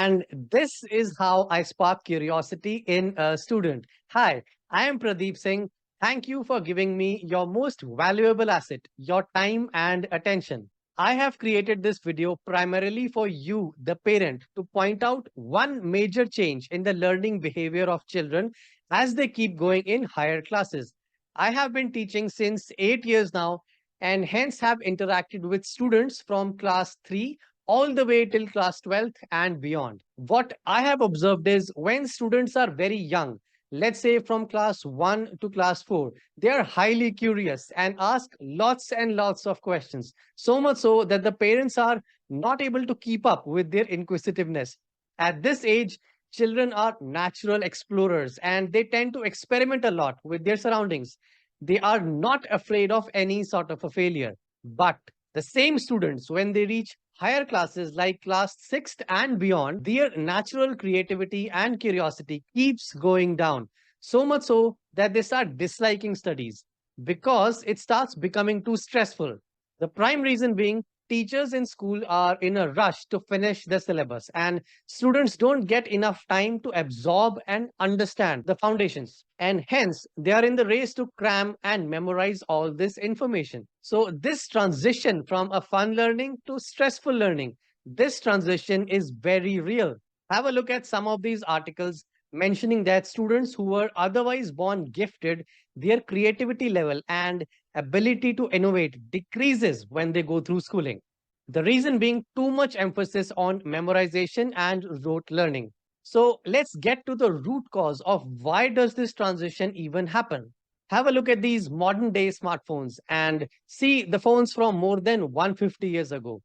And this is how I spark curiosity in a student. Hi, I am Pradeep Singh. Thank you for giving me your most valuable asset, your time and attention. I have created this video primarily for you, the parent, to point out one major change in the learning behavior of children as they keep going in higher classes. I have been teaching since 8 years now and hence have interacted with students from class 3 all the way till class 12th and beyond. What I have observed is when students are very young, let's say from class 1 to class 4, they are highly curious and ask lots and lots of questions. So much so that the parents are not able to keep up with their inquisitiveness. At this age, children are natural explorers and they tend to experiment a lot with their surroundings. They are not afraid of any sort of a failure. But the same students, when they reach higher classes like class 6th and beyond, their natural creativity and curiosity keeps going down. So much so that they start disliking studies because it starts becoming too stressful. The prime reason being teachers in school are in a rush to finish the syllabus, and students don't get enough time to absorb and understand the foundations. And hence, they are in the race to cram and memorize all this information. So, this transition from a fun learning to stressful learning, this transition is very real. Have a look at some of these articles mentioning that students who were otherwise born gifted, their creativity level and ability to innovate decreases when they go through schooling. The reason being too much emphasis on memorization and rote learning. So let's get to the root cause of why does this transition even happen. Have a look at these modern day smartphones and see the phones from more than 150 years ago.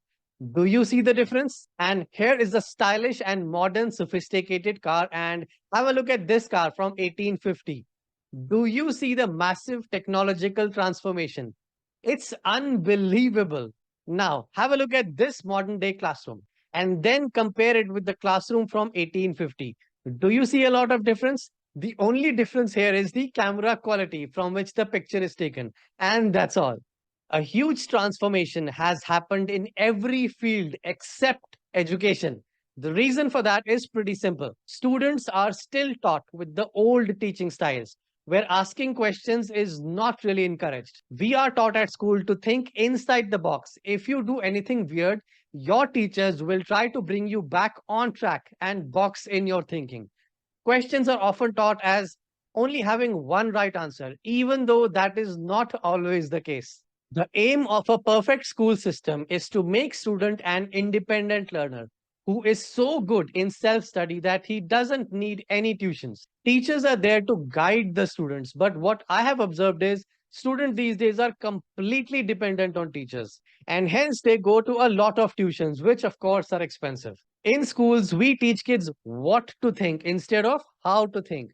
Do you see the difference? And here is a stylish and modern sophisticated car, and have a look at this car from 1850. Do you see the massive technological transformation? It's unbelievable. Now, have a look at this modern day classroom and then compare it with the classroom from 1850. Do you see a lot of difference? The only difference here is the camera quality from which the picture is taken, and that's all. A huge transformation has happened in every field except education. The reason for that is pretty simple. Students are still taught with the old teaching styles where asking questions is not really encouraged. We are taught at school to think inside the box. If you do anything weird, your teachers will try to bring you back on track and box in your thinking. Questions are often taught as only having one right answer, even though that is not always the case. The aim of a perfect school system is to make student an independent learner who is so good in self-study that he doesn't need any tuitions. Teachers are there to guide the students, but what I have observed is students these days are completely dependent on teachers, and hence they go to a lot of tuitions, which of course are expensive. In schools, we teach kids what to think instead of how to think,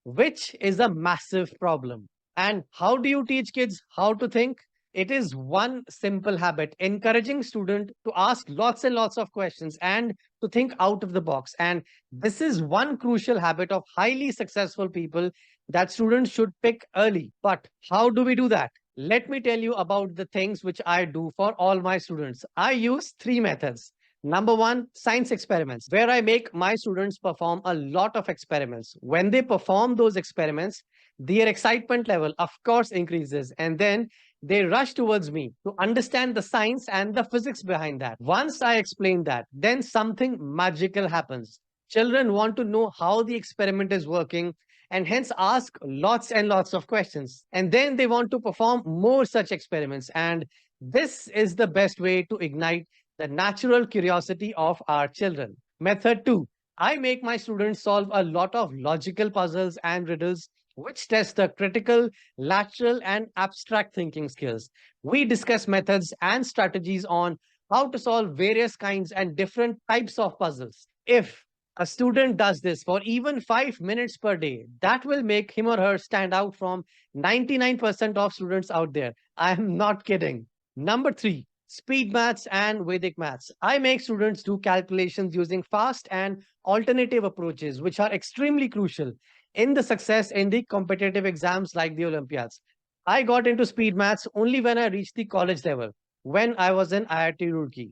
which is a massive problem. And how do you teach kids how to think? It is one simple habit, encouraging student to ask lots and lots of questions and to think out of the box. And this is one crucial habit of highly successful people that students should pick early. But how do we do that? Let me tell you about the things which I do for all my students. I use three methods. Number one, science experiments, where I make my students perform a lot of experiments. When they perform those experiments, their excitement level, of course, increases. And then they rush towards me to understand the science and the physics behind that. Once I explain that, then something magical happens. Children want to know how the experiment is working and hence ask lots and lots of questions. And then they want to perform more such experiments. And this is the best way to ignite the natural curiosity of our children. Method two, I make my students solve a lot of logical puzzles and riddles which test the critical, lateral, and abstract thinking skills. We discuss methods and strategies on how to solve various kinds and different types of puzzles. If a student does this for even 5 minutes per day, that will make him or her stand out from 99% of students out there. I am not kidding. Number three, speed maths and Vedic maths. I make students do calculations using fast and alternative approaches, which are extremely crucial in the success in the competitive exams like the Olympiads. I got into speed maths only when I reached the college level, when I was in IIT Roorkee.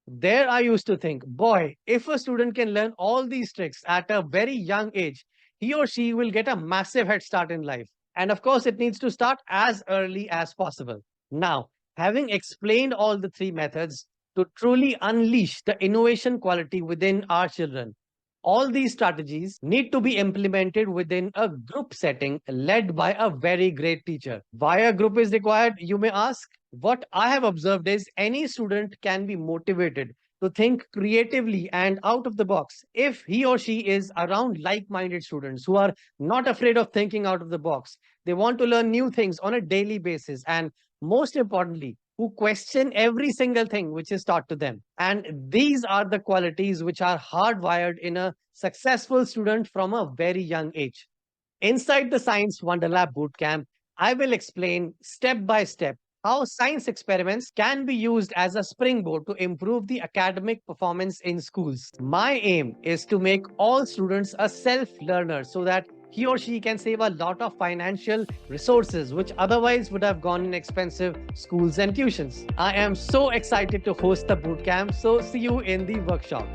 There I used to think, boy, if a student can learn all these tricks at a very young age, he or she will get a massive head start in life. And of course, it needs to start as early as possible. Now, having explained all the three methods to truly unleash the innovation quality within our children, all these strategies need to be implemented within a group setting led by a very great teacher. Why a group is required, you may ask? What I have observed is any student can be motivated to think creatively and out of the box if he or she is around like minded students who are not afraid of thinking out of the box. They want to learn new things on a daily basis. And most importantly, who question every single thing which is taught to them. And these are the qualities which are hardwired in a successful student from a very young age. Inside the Science Wonderlab Bootcamp, I will explain step by step how science experiments can be used as a springboard to improve the academic performance in schools. My aim is to make all students a self learner so that he or she can save a lot of financial resources which otherwise would have gone in expensive schools and tuitions. I am so excited to host the bootcamp, so see you in the workshop.